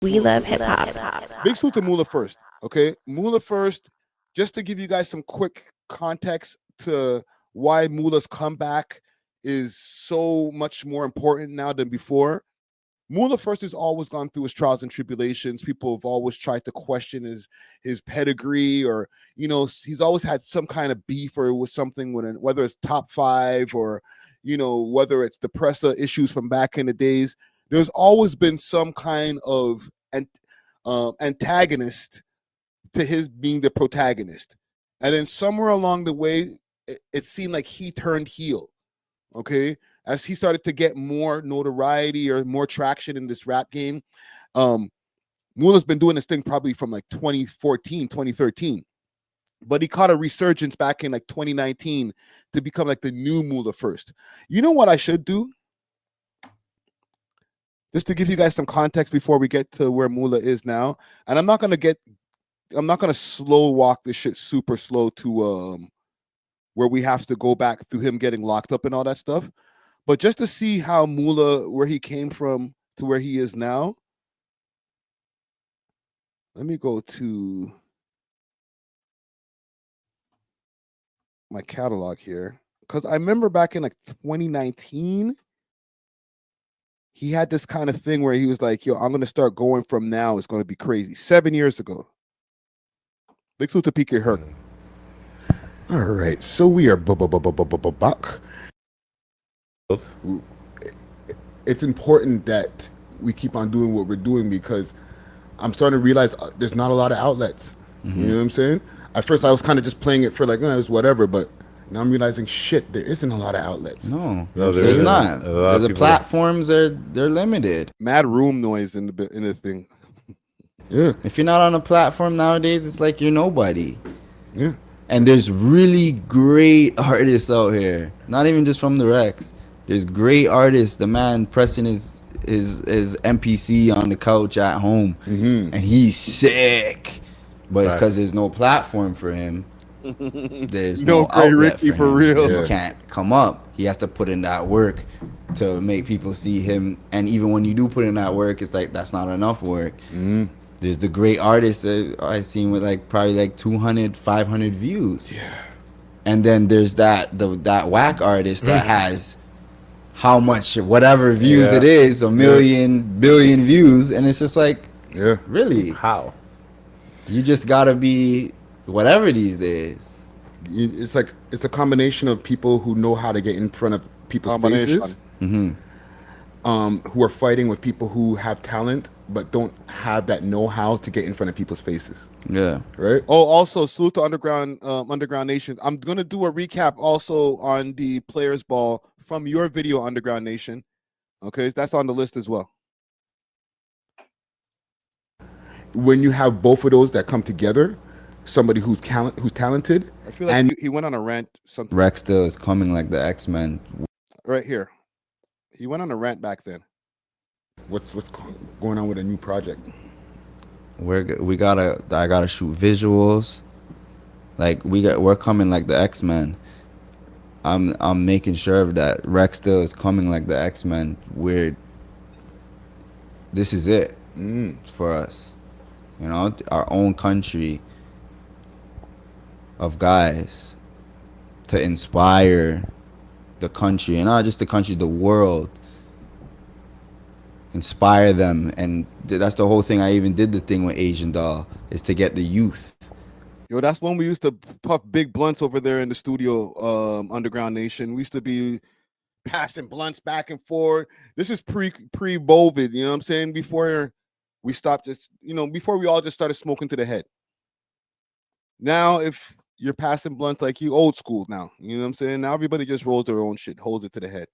We love hip hop. Big salute to Moola first. Okay, Moola first. Just to give you guys some quick context to why Moola's comeback is so much more important now than before. Moola first has always gone through his trials and tribulations. People have always tried to question his pedigree, or he's always had some kind of beef or with something, whether it's top five or whether it's the Pressa issues from back in the days. There's always been some kind of antagonist to his being the protagonist, and then somewhere along the way, it seemed like he turned heel. Okay, as he started to get more notoriety or more traction in this rap game. Moola's been doing this thing probably from like 2014, 2013, but he caught a resurgence back in like 2019 to become like the new Moola first. You know what I should do? Just to give you guys some context before we get to where Moola is now, and I'm not gonna slow walk this shit super slow to where we have to go back through him getting locked up and all that stuff. But just to see how Moola, where he came from to where he is now, let me go to my catalog here. Because I remember back in like 2019, he had this kind of thing where he was like, yo, I'm going to start going from now. It's going to be crazy. 7 years ago. Big salute to PK Herc. All right, so we are back. It's important that we keep on doing what we're doing because I'm starting to realize there's not a lot of outlets. Mm-hmm. You know what I'm saying? At first, I was kind of just playing it for like, it's whatever, but now I'm realizing, shit, there isn't a lot of outlets. No, there's not. The platforms they're limited. Mad room noise in the thing. Yeah. If you're not on a platform nowadays, it's like you're nobody. Yeah. And there's really great artists out here. Not even just from the Rex. There's great artists. The man pressing his MPC on the couch at home, and he's sick. But it's because there's no platform for him. There's no outlet Ricky for real. He can't come up. He has to put in that work to make people see him. And even when you do put in that work, it's like that's not enough work. Mm-hmm. There's the great artists that I've seen with like probably like 200, 500 views. Yeah. And then there's that whack artist that has how much, whatever views it is, a million, billion views. And it's just like, really? How? You just gotta be whatever these days. It's like, it's a combination of people who know how to get in front of people's faces. Mm-hmm. Who are fighting with people who have talent but don't have that know-how to get in front of people's faces. Yeah. Right? Oh, also, salute to Underground Nation. I'm going to do a recap also on the Players Ball from your video, Underground Nation. Okay? That's on the list as well. When you have both of those that come together, somebody who's talented. I feel like he went on a rant. Rex still is coming like the X-Men. Right here. He went on a rant back then. What's going on with a new project? I gotta shoot visuals. Like we're coming like the X-Men. I'm making sure of that. Rex still is coming like the X-Men. This is it for us. You know, our own country of guys to inspire the country, and not just the country, the world. Inspire them, and that's the whole thing. I even did the thing with Asian Doll, is to get the youth. Yo, that's when we used to puff big blunts over there in the studio, Underground Nation. We used to be passing blunts back and forth. This is pre-Bovid, you know what I'm saying? Before we stopped before we all just started smoking to the head. Now, if you're passing blunts like you old school now, you know what I'm saying? Now everybody just rolls their own shit, holds it to the head.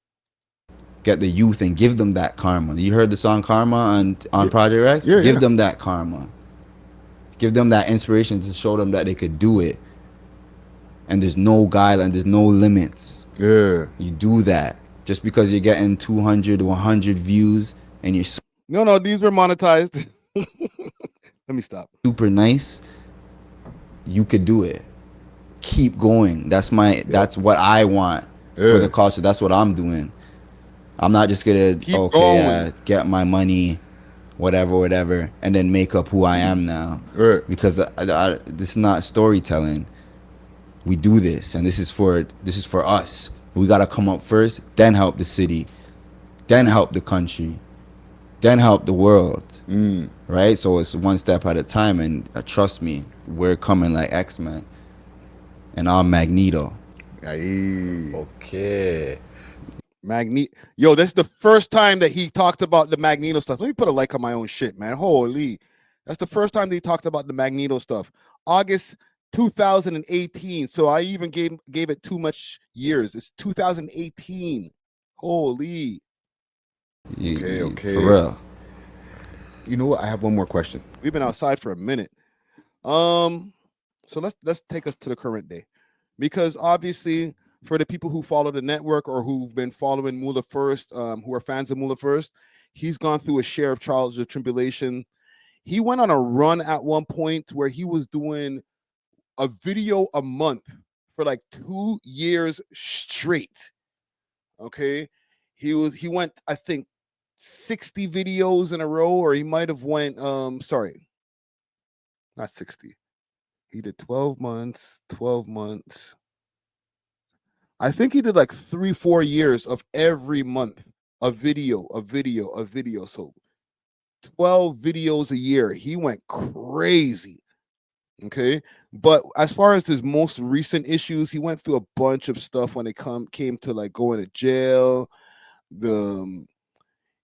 Get the youth and give them that karma. You heard the song Karma on Project X? Give them that karma. Give them that inspiration to show them that they could do it. And there's no guideline, there's no limits. Yeah. You do that. Just because you're getting 200 to 100 views and you're No, these were monetized. Let me stop. Super nice. You could do it. Keep going. That's what I want for the culture. That's what I'm doing. I'm not just gonna get my money whatever, and then make up who I am now. Right. Because this is not storytelling. We do this, and this is for us. We gotta come up first, then help the city, then help the country, then help the world. Right? So it's one step at a time, and trust me, we're coming like X-Men, and I'm Magneto. Aye. Okay. Yo, this is the first time that he talked about the Magneto stuff. Let me put a like on my own shit, man. Holy. That's the first time that he talked about the Magneto stuff. August 2018. So I even gave it too much years. It's 2018. Holy. Okay. For real. You know what? I have one more question. We've been outside for a minute. So let's take us to the current day. Because obviously, for the people who follow the network or who've been following Moula First, who are fans of Moula First, he's gone through a share of trials of tribulation. He went on a run at one point where he was doing a video a month for like 2 years straight. Okay. He went, I think, 60 videos in a row, or he might have went, sorry, not 60. He did 12 months. I think he did like 3-4 years of every month a video. So 12 videos a year. He went crazy. Okay. But as far as his most recent issues, he went through a bunch of stuff when it came to like going to jail.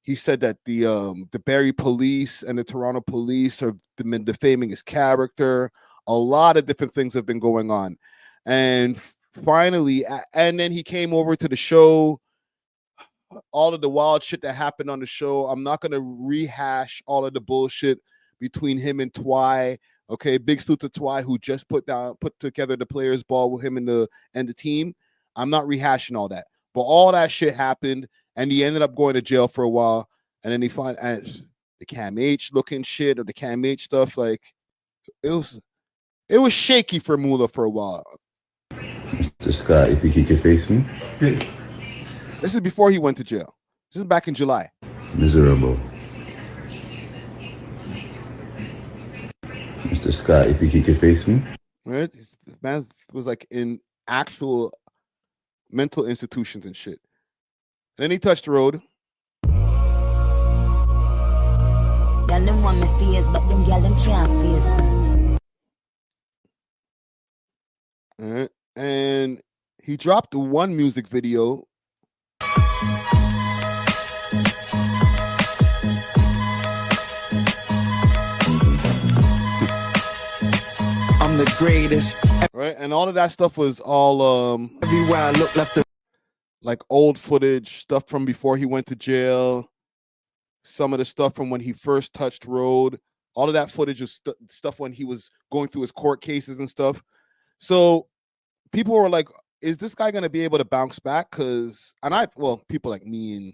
He said that the Barrie police and the Toronto police have been defaming his character. A lot of different things have been going on. And finally, and then he came over to the show. All of the wild shit that happened on the show. I'm not gonna rehash all of the bullshit between him and Twy. Okay, big salute to Twy, who just put together the players' ball with him and the team. I'm not rehashing all that, but all that shit happened, and he ended up going to jail for a while, and then he found the Cam H looking shit or the Cam H stuff. Like it was shaky for Moola for a while. Mr. Scott, you think he can face me? This is before he went to jail. This is back in July. Miserable. Mr. Scott, you think he can face me? Right? This man was like in actual mental institutions and shit. And then he touched the road. Y'all them want me fierce, but them y'all them can't face me. All right. And he dropped the one music video. I'm the greatest. Right. And all of that stuff was all Everywhere I look left the like old footage, stuff from before he went to jail, some of the stuff from when he first touched road. All of that footage was stuff when he was going through his court cases and stuff. So people were like, is this guy going to be able to bounce back? Because, people like me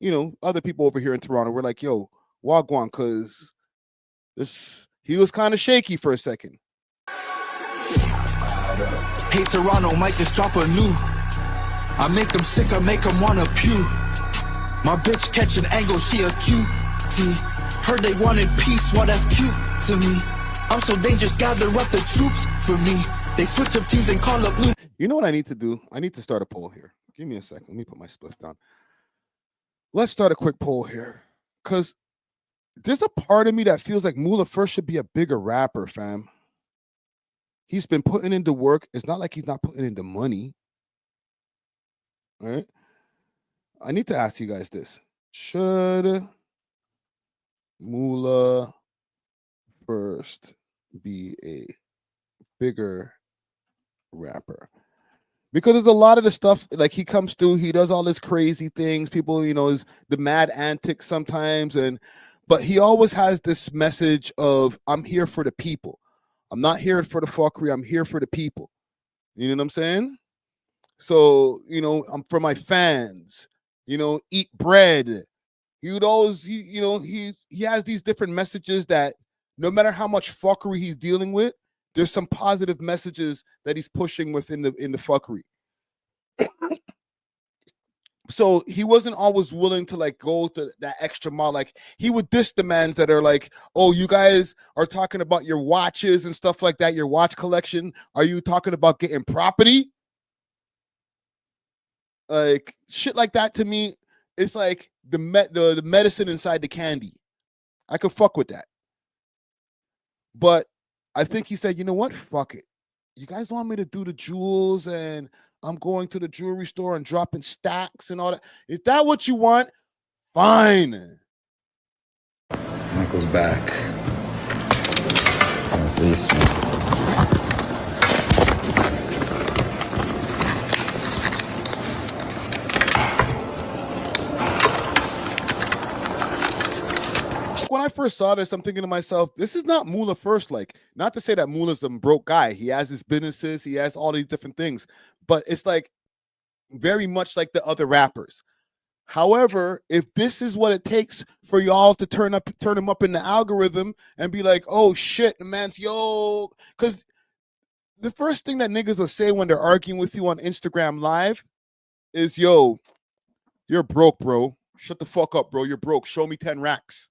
and, other people over here in Toronto were like, yo, Wagwan, because he was kind of shaky for a second. Hey Toronto, might just drop a new. I make them sick, I make them wanna pew. My bitch catch an angle, she a cutie. Heard they wanted peace, well that's cute to me. I'm so dangerous, gather up the troops for me. They switch up teams and call up new. You know what I need to do? I need to start a poll here. Give me a second. Let me put my spliff down. Let's start a quick poll here. Because there's a part of me that feels like Moula First should be a bigger rapper, fam. He's been putting into work. It's not like he's not putting into money. All right. I need to ask you guys this. Should Moula First be a bigger rapper? Because there's a lot of the stuff, like he comes through, he does all this crazy things. People, is the mad antics sometimes. But he always has this message of, I'm here for the people. I'm not here for the fuckery. I'm here for the people. You know what I'm saying? So, I'm for my fans, eat bread. He would always, he has these different messages that no matter how much fuckery he's dealing with, there's some positive messages that he's pushing within the fuckery. So he wasn't always willing to like go to that extra mile. Like he would diss the mans that are like, oh, you guys are talking about your watches and stuff like that, your watch collection. Are you talking about getting property? Like shit like that to me, it's like the medicine inside the candy. I could fuck with that. But I think he said, you know what? Fuck it. You guys want me to do the jewels and I'm going to the jewelry store and dropping stacks and all that. Is that what you want? Fine. Michael's back. On face me. When I first saw this, I'm thinking to myself, this is not Moola first. Like, not to say that Moola's a broke guy. He has his businesses, he has all these different things, but it's like very much like the other rappers. However, if this is what it takes for y'all to turn him up in the algorithm and be like, oh shit, the man's yo, because the first thing that niggas will say when they're arguing with you on Instagram Live is, yo, you're broke, bro. Shut the fuck up, bro. You're broke. Show me 10 racks.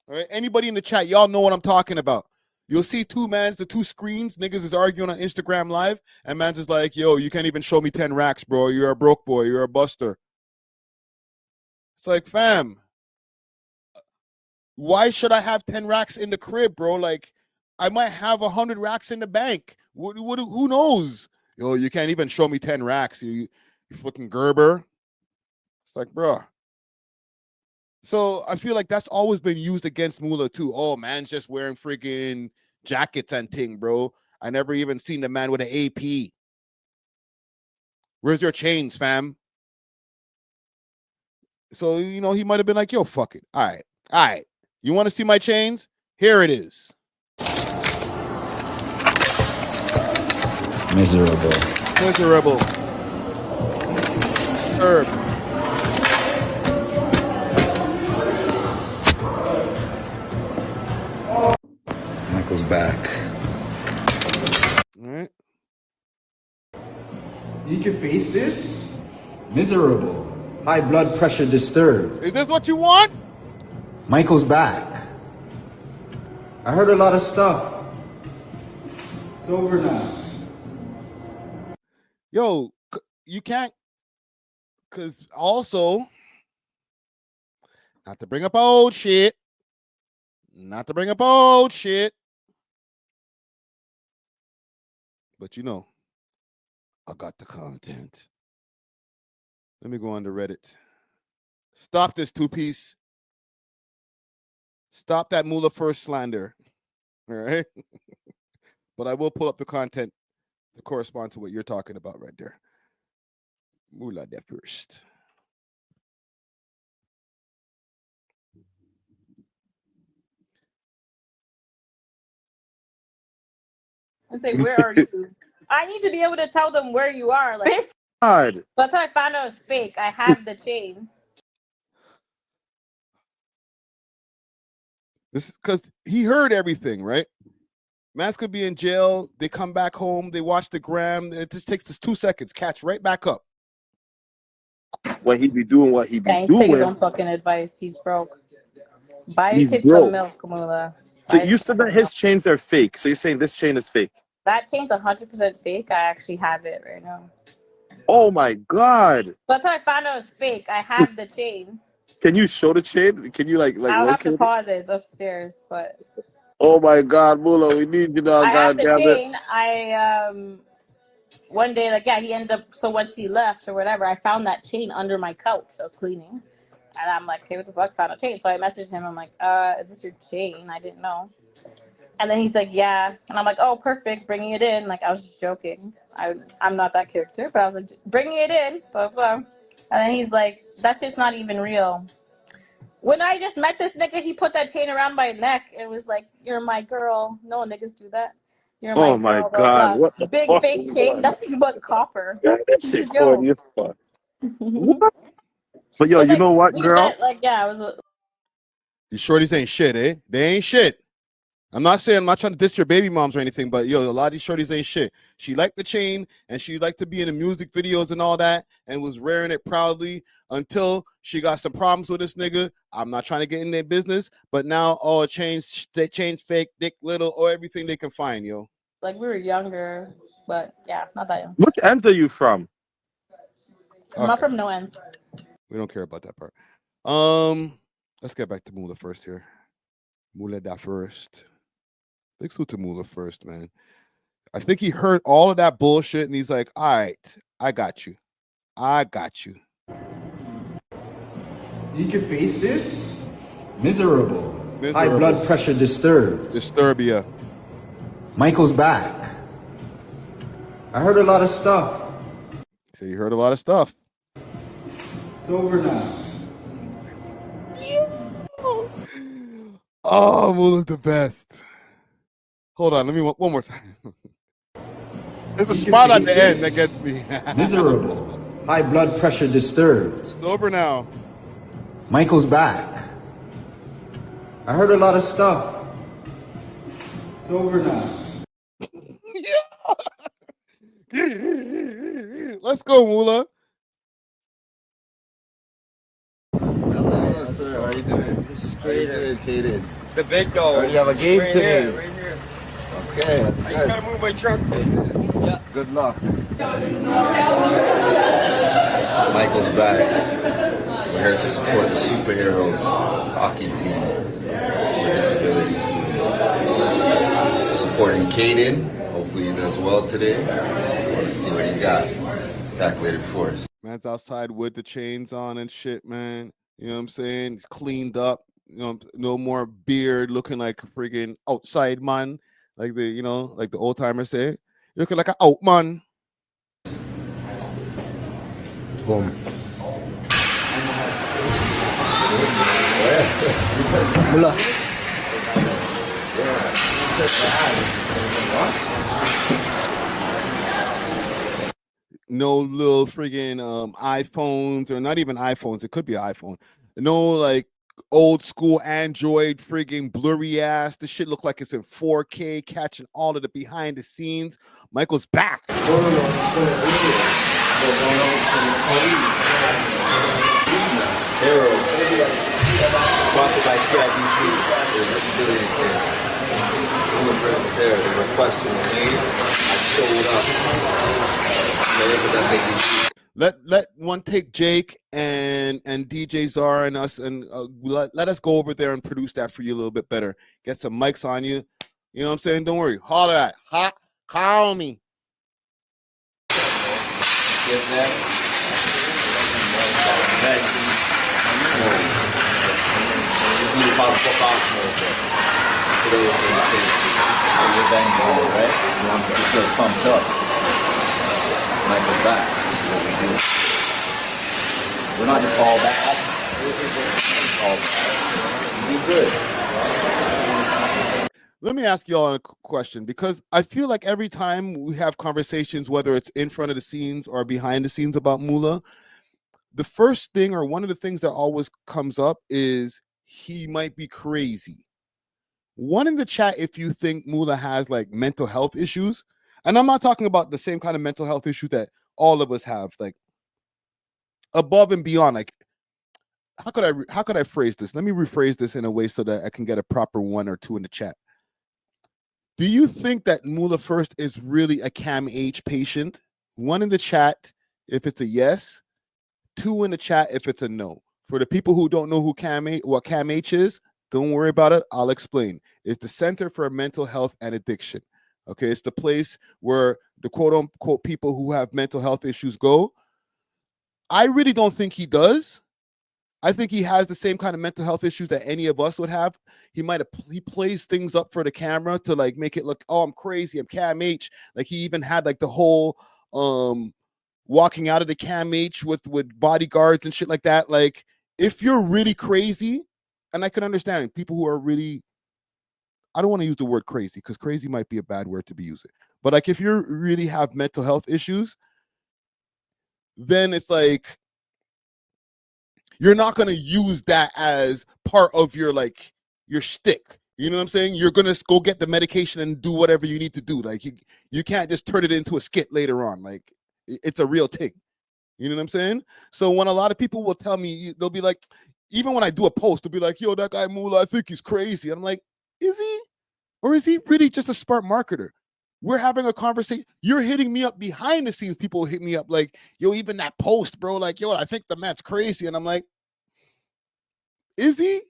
All right, anybody in the chat, y'all know what I'm talking about. You'll see the two screens, niggas is arguing on Instagram Live, and man's is like, yo, you can't even show me 10 racks, bro. You're a broke boy. You're a buster. It's like, fam, why should I have 10 racks in the crib, bro? Like, I might have 100 racks in the bank. Who knows? Yo, you can't even show me 10 racks, you fucking Gerber. It's like, bro. So I feel like that's always been used against Moola too. Oh, man's just wearing freaking jackets and ting, bro. I never even seen the man with an AP. Where's your chains, fam? So, you know, he might have been like, yo, fuck it. All right. You want to see my chains? Here it is. Miserable. Herb. Michael's back. All right. You can face this? Miserable. High blood pressure disturbed. Is this what you want? Michael's back. I heard a lot of stuff. It's over now. Yo, you can't, because also, not to bring up old shit, but you know, I got the content. Let me go on to Reddit. Stop this two-piece. Stop that Moola first slander. All right? But I will pull up the content to correspond to what you're talking about right there. Moola there first. And say, where are you? I need to be able to tell them where you are. Like, God. that's how I found out it's fake. I have the chain. This is because he heard everything, right? Mans could be in jail. They come back home. They watch the gram. It just takes us 2 seconds. Catch right back up. When he be doing what he be Yeah, he's doing. taking his own fucking advice. He's broke. Buy your He's kid broke. some milk, Moula. So Buy you your said kid that some his milk. chains are fake. So you're saying this chain is fake? That chain's 100% fake. I actually have it right now. Oh my God. That's how I found out it's fake. I have the chain. Can you show the chain? Can you like I'll have to locate it? pause it. It's upstairs, but Oh my God, Moola, we need you now, I have the God damn it. chain. I one day, like, yeah, he ended up, so once he left or whatever, I found that chain under my couch. I was cleaning. And I'm like, okay, what the fuck? Found a chain. So I messaged him. I'm like, is this your chain? I didn't know. And then he's like, yeah. And I'm like, oh, perfect. Bringing it in. Like, I was just joking. I'm not that character. But I was like, bringing it in. Blah, blah. And then he's like, that shit's not even real. When I just met this nigga, he put that chain around my neck. It was like, you're my girl. No niggas do that. You're my Oh my girl, blah, God, blah. what the Big fuck fake is chain, that? nothing but copper. God, that shit Yo. corny as fuck. What? But yo, But, you like, know what, we girl? met, like, yeah, it was These shorties ain't shit, eh? They ain't shit. I'm not trying to diss your baby moms or anything, but yo, a lot of these shorties ain't shit. She liked the chain and she liked to be in the music videos and all that and was wearing it proudly until she got some problems with this nigga. I'm not trying to get in their business, but now all chains fake, dick little, or everything they can find, yo. Like we were younger, but yeah, not that young. Which ends are you from? I'm not from no ends. We don't care about that part. Let's get back to Moola first here. Moola that first. Big salute to Moola first, man. I think he heard all of that bullshit and he's like, all right, I got you. You can face this? Miserable. High blood pressure disturbed. Disturbia. Michael's back. I heard a lot of stuff. So you heard a lot of stuff. It's over now. Oh, Moola's the best. Hold on, let me one more time. There's a spot at the end that gets me. Miserable. High blood pressure disturbed. It's over now. Michael's back. I heard a lot of stuff. It's over now. Let's go, Moula. Hello, sir. How are you doing? This is Kaden. It's the big dog. Already have a game right today. Here, right here. Okay. I just gotta move my truck. Yeah. Good luck. Michael's back. We're here to support the superheroes hockey team for disability students. Supporting Kaden. Hopefully he does well today. Let's see what he got. Calculated force. Man's outside with the chains on and shit, man. You know what I'm saying? He's cleaned up. You know, no more beard, looking like a friggin' outside man, like the old timers say. Looking like an out man. Boom. Moula. No little friggin' iPhones, or not even iPhones. It could be an iPhone. No like old school Android friggin' blurry ass. This shit look like it's in 4K, catching all of the behind the scenes. Michael's back. Heroes. Sponsored by CIBC. Disability care. I'm a friend of Sarah. The request was made. I showed up. Let one take Jake and DJ Czar and us, and let us go over there and produce that for you a little bit better. Get some mics on you. You know what I'm saying? Don't worry. Holler at. Call me. Give them. Just need to pop off more. Today is the bang ball, right? You feel pumped up. Michael's back. This is what we do. We're not just all bad. All bad. We do good. Let me ask y'all a question, because I feel like every time we have conversations, whether it's in front of the scenes or behind the scenes about Moola, the first thing or one of the things that always comes up is he might be crazy. One in the chat if you think Moola has like mental health issues. And I'm not talking about the same kind of mental health issue that all of us have, like above and beyond. Like, how could I phrase this? Let me rephrase this in a way so that I can get a proper 1 or 2 in the chat. Do you think that Moola first is really a Cam H patient? 1 in the chat if it's a yes, 2 in the chat if it's a no. For the people who don't know what Cam H is, don't worry about it. I'll explain. It's the Center for Mental Health and Addiction. Okay, it's the place where the quote unquote people who have mental health issues go. I really don't think he does. I think he has the same kind of mental health issues that any of us would have. He plays things up for the camera to like make it look, oh, I'm crazy, I'm Cam H. Like he even had like the whole walking out of the Cam H with bodyguards and shit like that. Like if you're really crazy, and I can understand people who are really, I don't want to use the word crazy because crazy might be a bad word to be using. But like if you really have mental health issues, then it's like you're not going to use that as part of your like your shtick. You know what I'm saying? You're gonna go get the medication and do whatever you need to do. Like you can't just turn it into a skit later on. Like it's a real thing. You know what I'm saying? So when a lot of people will tell me, they'll be like, even when I do a post, they'll be like, yo, that guy Moola, I think he's crazy. And I'm like, is he? Or is he really just a smart marketer? We're having a conversation. You're hitting me up behind the scenes. People hit me up like, yo, even that post, bro, like, yo, I think the man's crazy. And I'm like, is he?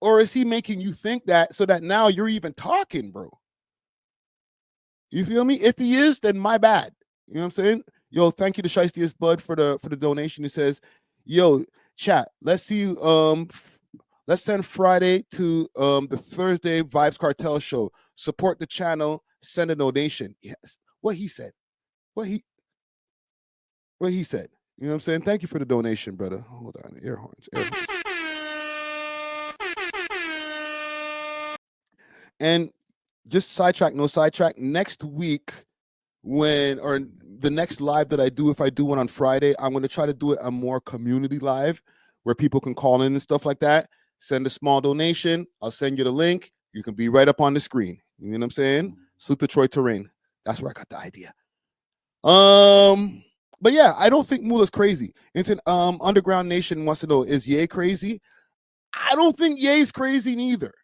Or is he making you think that so that now you're even talking, bro? You feel me? If he is, then my bad. You know what I'm saying? Yo, thank you to Sheistiest Bud for the donation. He says, yo, chat, let's see. Let's send Friday to the Thursday Vibes Cartel show. Support the channel, send a donation. Yes. What he said. What he said. You know what I'm saying? Thank you for the donation, brother. Hold on. Air horns. And just sidetrack, no sidetrack. Next week, or the next live that I do, if I do one on Friday, I'm going to try to do it a more community live where people can call in and stuff like that. Send a small donation. I'll send you the link. You can be right up on the screen. You know what I'm saying? Salute to Troy Terrain. That's where I got the idea. But yeah, I don't think Moola's crazy. Underground Nation wants to know, is Ye crazy? I don't think Ye's crazy neither.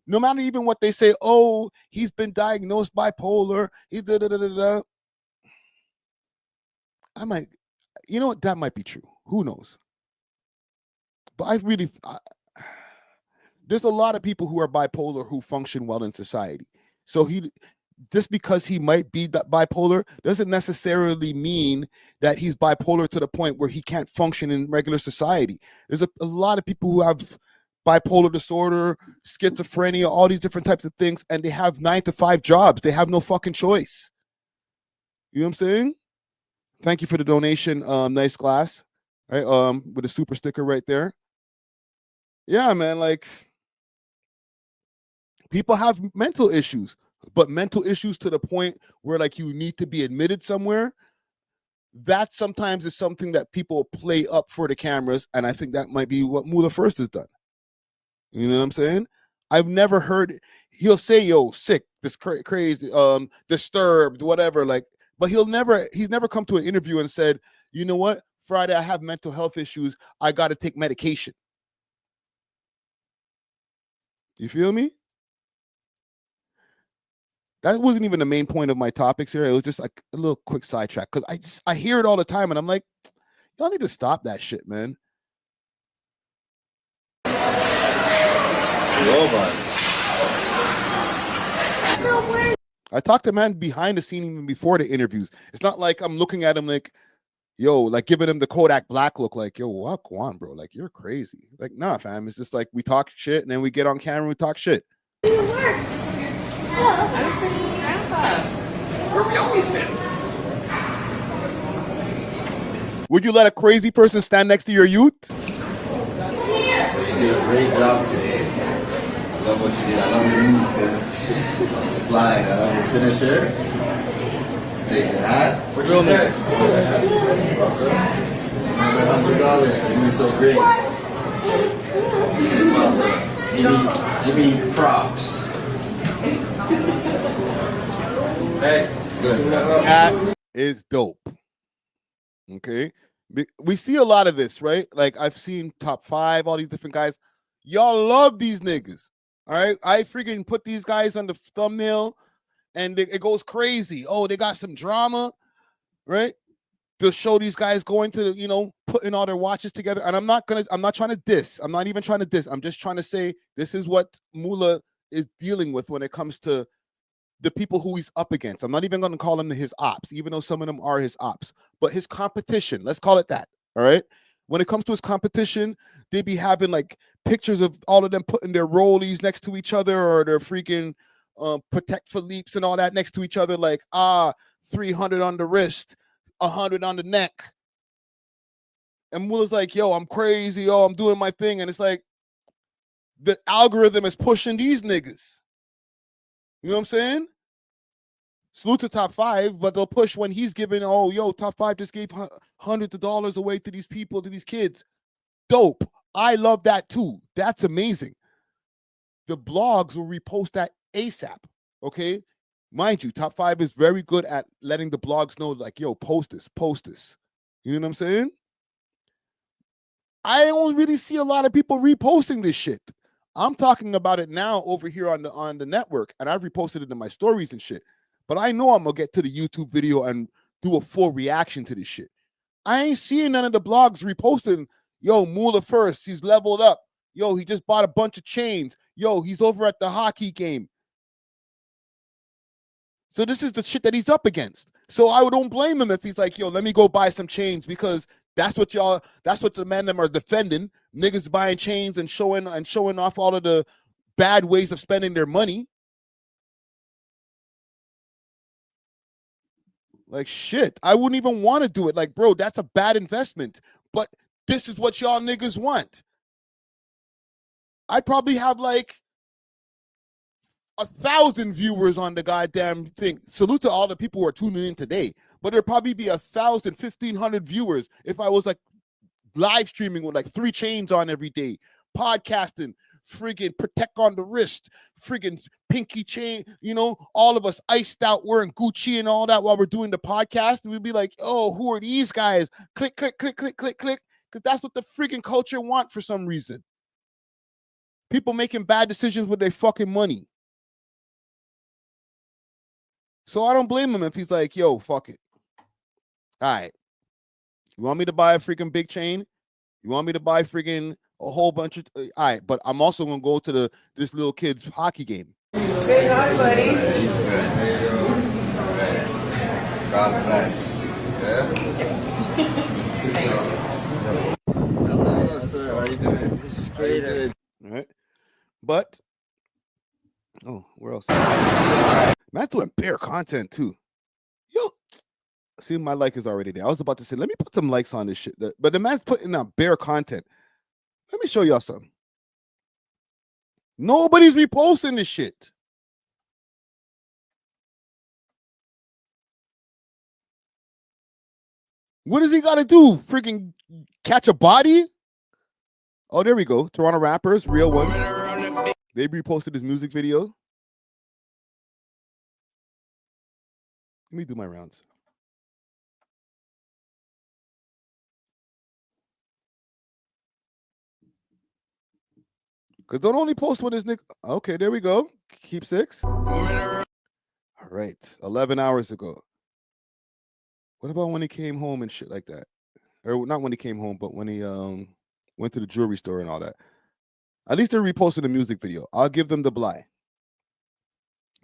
No matter even what they say, oh, he's been diagnosed bipolar. He da-da-da-da-da. I might, you know what? That might be true. Who knows? But there's a lot of people who are bipolar who function well in society. So just because he might be bipolar doesn't necessarily mean that he's bipolar to the point where he can't function in regular society. There's a lot of people who have bipolar disorder, schizophrenia, all these different types of things, and they have 9-to-5 jobs. They have no fucking choice. You know what I'm saying? Thank you for the donation. Nice glass, right? With a super sticker right there. Yeah, man. Like, people have mental issues, but mental issues to the point where like you need to be admitted somewhere. That sometimes is something that people play up for the cameras, and I think that might be what Moula First has done. You know what I'm saying? I've never heard he'll say, yo, sick, this crazy, disturbed, whatever, like, but he's never come to an interview and said, you know what, Friday, I have mental health issues, I got to take medication. You feel me? That wasn't even the main point of my topics here. It was just like a little quick sidetrack because I hear it all the time and I'm like, y'all need to stop that shit, man. I talked to man behind the scene even before the interviews. It's not like I'm looking at him like, yo, like giving him the Kodak Black look, like, yo, what, go on, bro? Like, you're crazy. Like, nah, fam. It's just like we talk shit and then we get on camera and we talk shit. I was sitting with Grandpa. Where we always sit. Would you let a crazy person stand next to your youth? You did a great job today. I love what you did. I love your move, slide. I love your finisher. Take the hats. We're doing it. $100. You're doing so great. Give me props. Hey, Good. That is dope. Okay. We see a lot of this, right? Like I've seen Top 5, all these different guys. Y'all love these niggas. All right. I freaking put these guys on the thumbnail and it goes crazy. Oh, they got some drama, right? To show these guys going to, you know, putting all their watches together. And I'm not trying to diss. I'm not even trying to diss. I'm just trying to say this is what Moola is dealing with when it comes to the people who he's up against. I'm not even going to call them his ops, even though some of them are his ops, but his competition, let's call it that. All right. When it comes to his competition, they be having like pictures of all of them putting their rollies next to each other or their freaking Protect Philippe's and all that next to each other. Like, 300 on the wrist, 100 on the neck. And Moola's like, yo, I'm crazy. Yo, I'm doing my thing. And it's like, the algorithm is pushing these niggas. You know what I'm saying? Salute to Top 5, but they'll push when he's giving, oh, yo, Top 5 just gave hundreds of dollars away to these people, to these kids. Dope. I love that too. That's amazing. the blogs will repost that ASAP. Okay, mind you, Top 5 is very good at letting the blogs know, like, yo, post this, post this. You know what I'm saying? I don't really see a lot of people reposting this shit. I'm talking about it now over here on the network, and I've reposted it in my stories and shit. But I know I'm gonna get to the YouTube video and do a full reaction to this shit. I ain't seeing none of the blogs reposting, yo, Moola first, he's leveled up. Yo, he just bought a bunch of chains. Yo, he's over at the hockey game. So this is the shit that he's up against. So I don't blame him if he's like, yo, let me go buy some chains, because that's what the men them are defending. Niggas buying chains and showing off all of the bad ways of spending their money. Like, shit, I wouldn't even want to do it. Like, bro, that's a bad investment. But this is what y'all niggas want. I'd probably have like 1,000 viewers on the goddamn thing. Salute to all the people who are tuning in today. But there'd probably be 1,000, 1,500 viewers if I was like live streaming with like 3 chains on every day, podcasting, friggin' Protect on the wrist, friggin' pinky chain, you know, all of us iced out wearing Gucci and all that while we're doing the podcast. We'd be like, oh, who are these guys? Click, click, click, click, click, click. Because that's what the friggin' culture want for some reason. People making bad decisions with their fucking money. So I don't blame him if he's like, yo, fuck it. All right. You want me to buy a freaking big chain? You want me to buy freaking a whole bunch of... all right, but I'm also going to go to this little kid's hockey game. Say hi, buddy. God bless. Hello, sir. How you doing? This is great. All right. But... oh, where else? Man's doing bare content, too. Yo... see, my like is already there. I was about to say, let me put some likes on this shit. But the man's putting out bare content. Let me show y'all something. Nobody's reposting this shit. What does he got to do? Freaking catch a body? Oh, there we go. Toronto rappers, real one. They reposted his music video. Let me do my rounds. Because don't only post when his nick. Okay, there we go. Keep 6. All right. 11 hours ago. What about when he came home and shit like that? Or not when he came home, but when he went to the jewelry store and all that. At least they're reposting the music video. I'll give them the bly.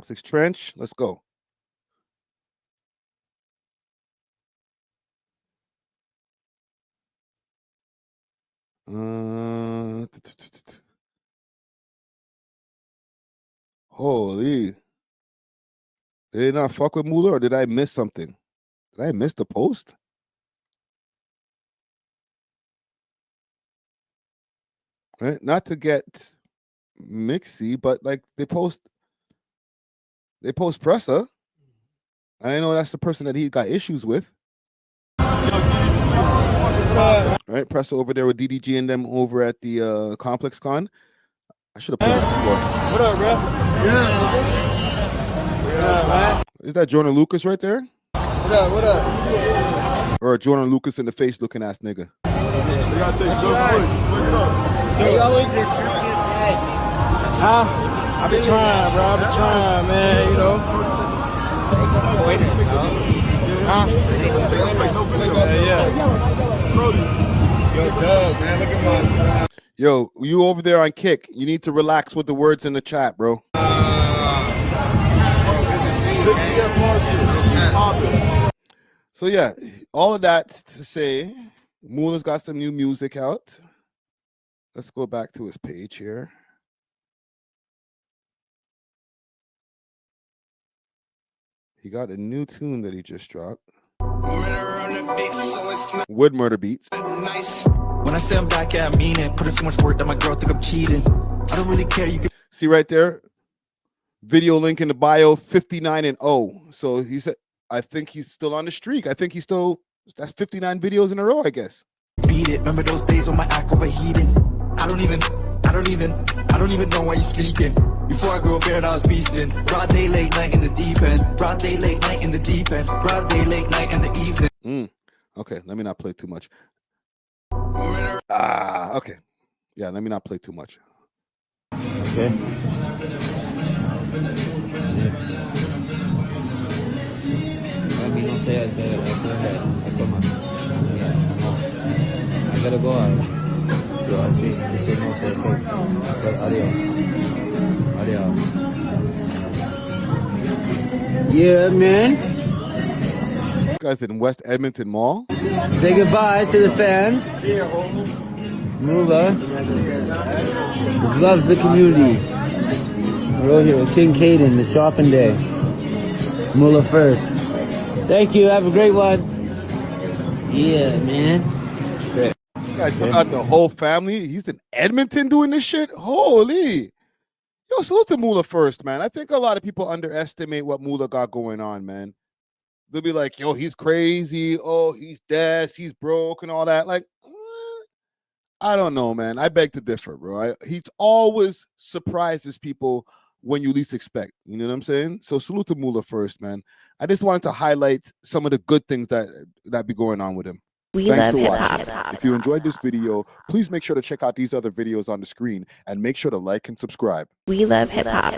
6 Trench. Let's go. Holy. Did they not fuck with Moola, or did I miss something? Did I miss the post? Right? Not to get mixy, but like they post Pressa. I know that's the person that he got issues with. Right, Pressa over there with DDG and them over at the Complex Con. I should have put that before. What up, bro? Yeah. Is that Jordan Lucas right there? What up? What up? Or Jordan Lucas in the face looking ass nigga? We gotta take Joe Floyd. Look it up. They always your trickiest night. Huh? I be trying, bro. I be trying, man. You know. Huh? Yeah. Yo, Doug, man. Look at my. Yo, you over there on Kick. You need to relax with the words in the chat, bro. So yeah, all of that to say, Moola's got some new music out. Let's go back to his page here. He got a new tune that he just dropped. Wood Murder Beats. When I say I'm back, yeah, I mean it. Put in so much work that my girl think I'm cheating. I don't really care. You can see right there. Video link in the bio, 59-0. So he said, I think he's still on the streak. I think he's still, that's 59 videos in a row, I guess. beat it. Remember those days when my act overheating? I don't even don't even know why you speaking. Before I grew a beard, I was beasting. Broad day, late night in the deep end. Broad day, late night in the deep end. Broad day, late night in the evening. Okay, let me not play too much. Okay. Yeah, let me not play too much. Okay. I gotta go out. Yo, I see. This is no say okay. But adios. Adios. Yeah, man. You guys in West Edmonton Mall. Say goodbye to the fans. Moula just loves the community. We're over here with King Caden, the shopping day. Moula first. Thank you. Have a great one. Yeah, man. Great. You guys got the whole family. He's in Edmonton doing this shit. Holy. Yo, salute to Moula first, man. I think a lot of people underestimate what Moula got going on, man. They'll be like, yo, he's crazy. Oh, he's dead. He's broke and all that. Like, I don't know, man. I beg to differ, bro. He's always surprises people when you least expect. You know what I'm saying? So salute to Moula first, man. I just wanted to highlight some of the good things that be going on with him. Thanks for watching. If you enjoyed this video, please make sure to check out these other videos on the screen and make sure to like and subscribe. We love hip hop.